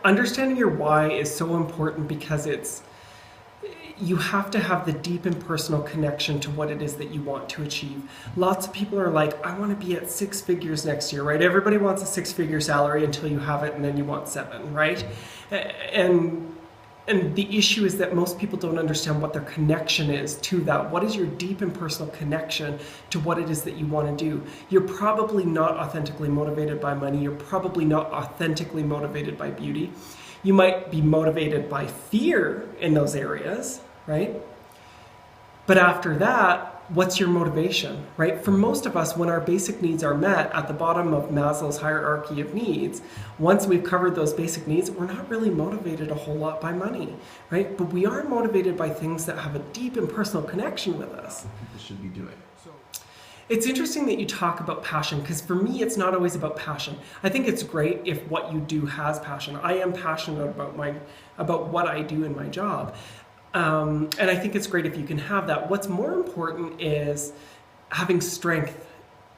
understanding your why is so important because you have to have the deep and personal connection to what it is that you want to achieve. Lots of people are like, I want to be at 6 figures next year, right? Everybody wants a 6-figure salary until you have it, and then you want 7, right? And the issue is that most people don't understand what their connection is to that. What is your deep and personal connection to what it is that you want to do? You're probably not authentically motivated by money. You're probably not authentically motivated by beauty. You might be motivated by fear in those areas, right? But after that, what's your motivation, right? For most of us, when our basic needs are met at the bottom of Maslow's hierarchy of needs, once we've covered those basic needs, we're not really motivated a whole lot by money, right? But we are motivated by things that have a deep and personal connection with us. What people should be doing. It's interesting that you talk about passion, because for me, it's not always about passion. I think it's great if what you do has passion. I am passionate about what I do in my job. And I think it's great if you can have that. What's more important is having strength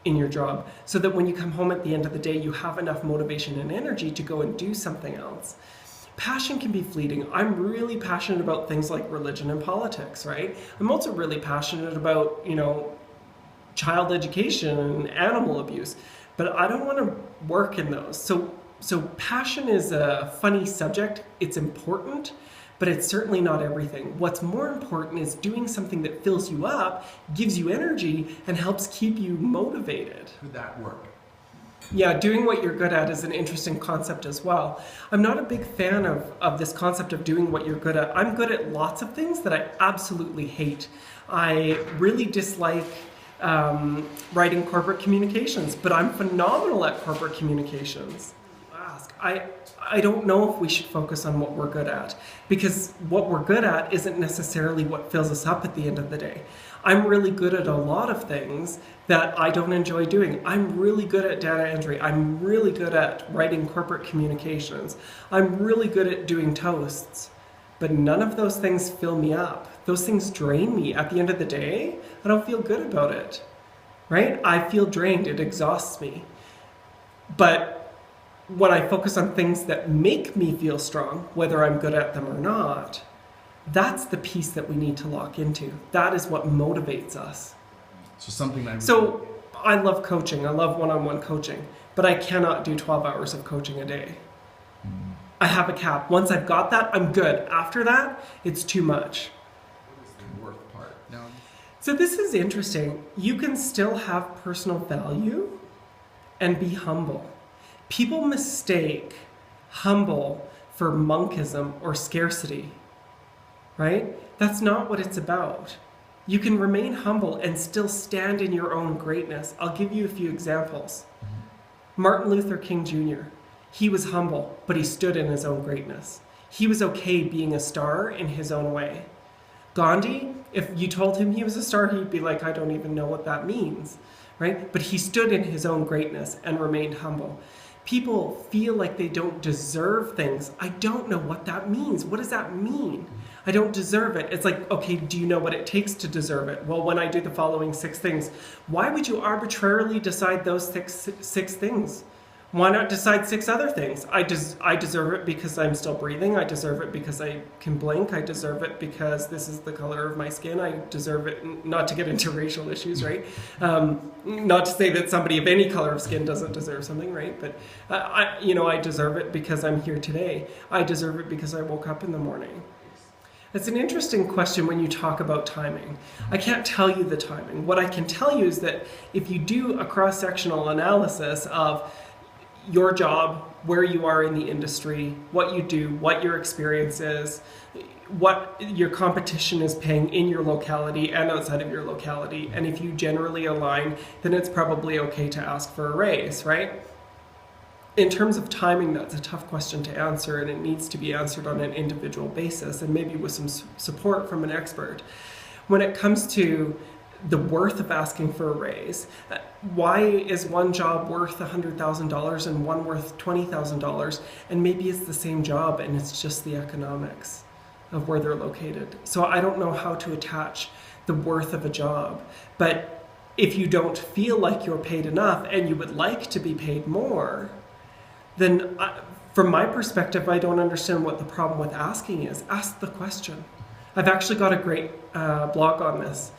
in your job so that when you come home at the end of the day, you have enough motivation and energy to go and do something else. Passion can be fleeting. I'm really passionate about things like religion and politics, right? I'm also really passionate about, child education and animal abuse, but I don't want to work in those. So passion is a funny subject. It's important, but it's certainly not everything. What's more important is doing something that fills you up, gives you energy, and helps keep you motivated. Could that work? Yeah, doing what you're good at is an interesting concept as well. I'm not a big fan of this concept of doing what you're good at. I'm good at lots of things that I absolutely hate. I really dislike writing corporate communications, but I'm phenomenal at corporate communications. I don't know if we should focus on what we're good at, because what we're good at isn't necessarily what fills us up at the end of the day. I'm really good at a lot of things that I don't enjoy doing. I'm really good at data entry. I'm really good at writing corporate communications. I'm really good at doing toasts, but none of those things fill me up. Those things drain me. At the end of the day, I don't feel good about it, right? I feel drained. It exhausts me. But when I focus on things that make me feel strong, whether I'm good at them or not, that's the piece that we need to lock into. That is what motivates us. So I love coaching. I love one-on-one coaching, but I cannot do 12 hours of coaching a day. I have a cap. Once I've got that, I'm good. After that, it's too much. What is the worth part? Now, so this is interesting. You can still have personal value and be humble. People mistake humble for monkism or scarcity, right? That's not what it's about. You can remain humble and still stand in your own greatness. I'll give you a few examples. Martin Luther King Jr., he was humble, but he stood in his own greatness. He was okay being a star in his own way. Gandhi, if you told him he was a star, he'd be like, I don't even know what that means, right? But he stood in his own greatness and remained humble. People feel like they don't deserve things. I don't know what that means. What does that mean? I don't deserve it. It's like, okay, do you know what it takes to deserve it? Well, when I do the following 6 things, why would you arbitrarily decide those six things? Why not decide 6 other things? I deserve it because I'm still breathing. I deserve it because I can blink. I deserve it because this is the color of my skin. I deserve it, not to get into racial issues, right? Not to say that somebody of any color of skin doesn't deserve something, right? But I deserve it because I'm here today. I deserve it because I woke up in the morning. It's an interesting question when you talk about timing. I can't tell you the timing. What I can tell you is that if you do a cross-sectional analysis of your job, where you are in the industry, what you do, what your experience is, what your competition is paying in your locality and outside of your locality, and if you generally align, then it's probably okay to ask for a raise, right? In terms of timing, that's a tough question to answer, and it needs to be answered on an individual basis and maybe with some support from an expert. When it comes to the worth of asking for a raise, why is one job worth $100,000 and one worth $20,000? And maybe it's the same job and it's just the economics of where they're located. So I don't know how to attach the worth of a job, but if you don't feel like you're paid enough and you would like to be paid more, then from my perspective, I don't understand what the problem with asking is. Ask the question. I've actually got a great blog on this.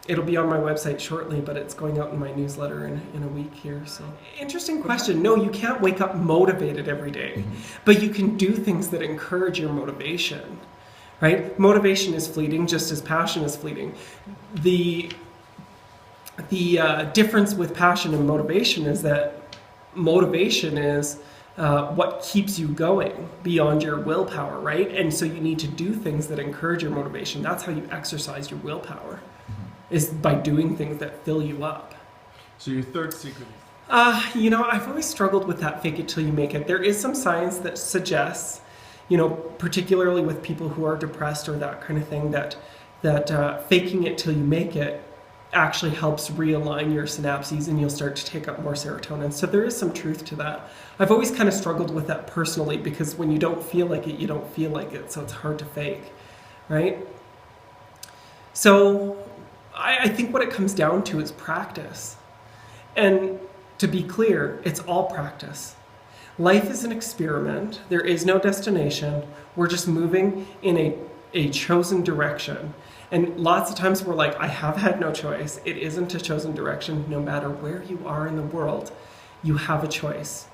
It'll be on my website shortly, but it's going out in my newsletter in a week here. So, interesting question. No, you can't wake up motivated every day, but you can do things that encourage your motivation, right? Motivation is fleeting, just as passion is fleeting. The difference with passion and motivation is that motivation is what keeps you going beyond your willpower, right? And so you need to do things that encourage your motivation. That's how you exercise your willpower, is by doing things that fill you up. So your third secret. I've always struggled with that fake it till you make it. There is some science that suggests, particularly with people who are depressed or that kind of thing, that faking it till you make it actually helps realign your synapses and you'll start to take up more serotonin. So there is some truth to that. I've always kind of struggled with that personally, because when you don't feel like it, you don't feel like it. So it's hard to fake, right? So I think what it comes down to is practice. And to be clear, it's all practice. Life is an experiment. There is no destination. We're just moving in a chosen direction. And lots of times we're like, I have had no choice. It isn't a chosen direction. No matter where you are in the world, you have a choice.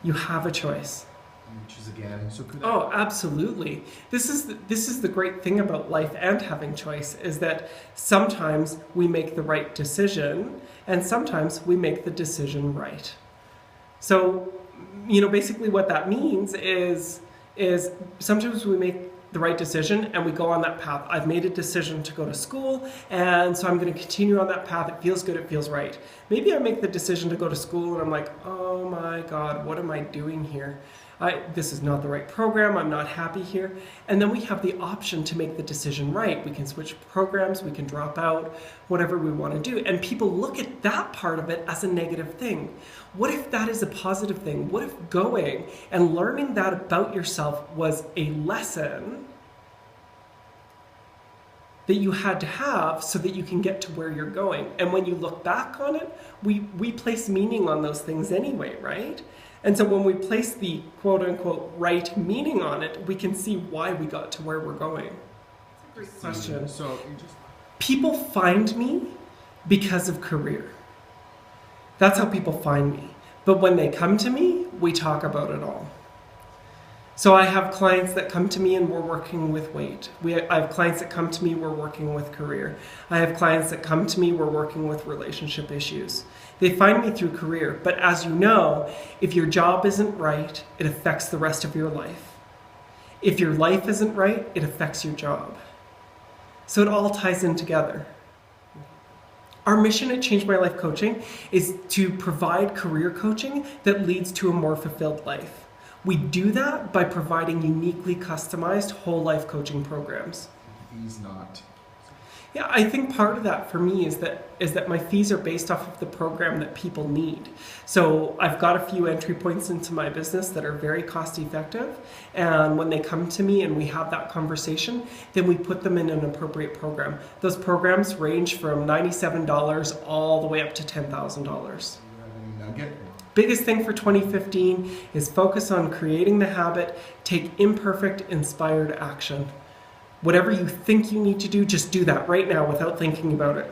You have a choice. You choose again. So could Oh, absolutely. This is the great thing about life and having choice, is that sometimes we make the right decision and sometimes we make the decision right. So, basically what that means is sometimes we make the right decision and we go on that path. I've made a decision to go to school, and so I'm going to continue on that path. It feels good, it feels right. Maybe I make the decision to go to school and I'm like, oh my God, what am I doing here? This is not the right program. I'm not happy here. And then we have the option to make the decision right. We can switch programs, we can drop out, whatever we want to do. And people look at that part of it as a negative thing. What if that is a positive thing? What if going and learning that about yourself was a lesson that you had to have so that you can get to where you're going? And when you look back on it, we place meaning on those things anyway, right? And so when we place the quote-unquote right meaning on it, we can see why we got to where we're going. That's a great question. So you just... People find me because of career. That's how people find me. But when they come to me, we talk about it all. So I have clients that come to me and we're working with weight. I have clients that come to me, we're working with career. I have clients that come to me, we're working with relationship issues. They find me through career, but as you know, if your job isn't right, it affects the rest of your life. If your life isn't right, it affects your job. So it all ties in together. Our mission at Change My Life Coaching is to provide career coaching that leads to a more fulfilled life. We do that by providing uniquely customized whole life coaching programs. He's not. Yeah, I think part of that for me is that my fees are based off of the program that people need. So I've got a few entry points into my business that are very cost effective. And when they come to me and we have that conversation, then we put them in an appropriate program. Those programs range from $97 all the way up to $10,000. You have a nugget? Biggest thing for 2015 is focus on creating the habit, take imperfect, inspired action. Whatever you think you need to do, just do that right now without thinking about it.